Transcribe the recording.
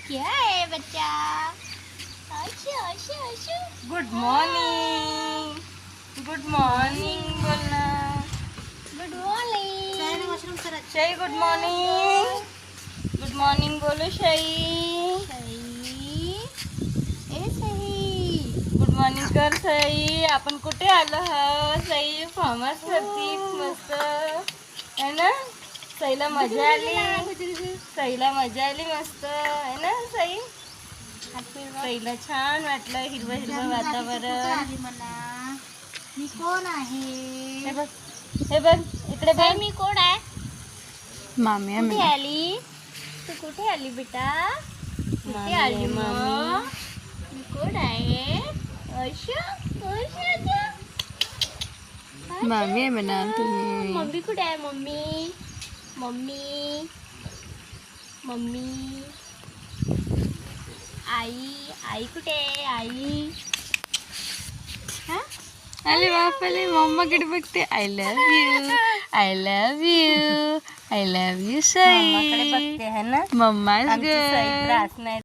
क्या है बच्चा? अच्छा अच्छा अच्छा. Good morning. गुड मॉर्निंग बोलना. Good morning. Sai good morning. Good morning बोलो शई. सही. ए सही. गुड मॉर्निंग कर सई. आपण कुठे आलो आहोत सई? फार्म हाऊस वरती मस्त है ना. सईला मजा आली. सईला मजा आली मस्त है ना सई. सईला छान वाटलं हिरवं हिरवं वातावरण. मी कोण आहे? हे बघ इकडे बघ. मी कोण आहे? मामी कुठे आली? तू कुठे आली बेटा? कुठे आली मग? मी कोण आहे? अच्छा अच्छा. मामी आहे म्हणा तुम्ही. मम्मी कुठे आहे? Mummy mummy mummy. आई कुठे आहे? आई. हा अरे बापले मम्माकडे बघते. I love you. I love you. I love you Sai. मम्माकडे बघते है ना. मम्माच आमची सई ग. त्रास नाही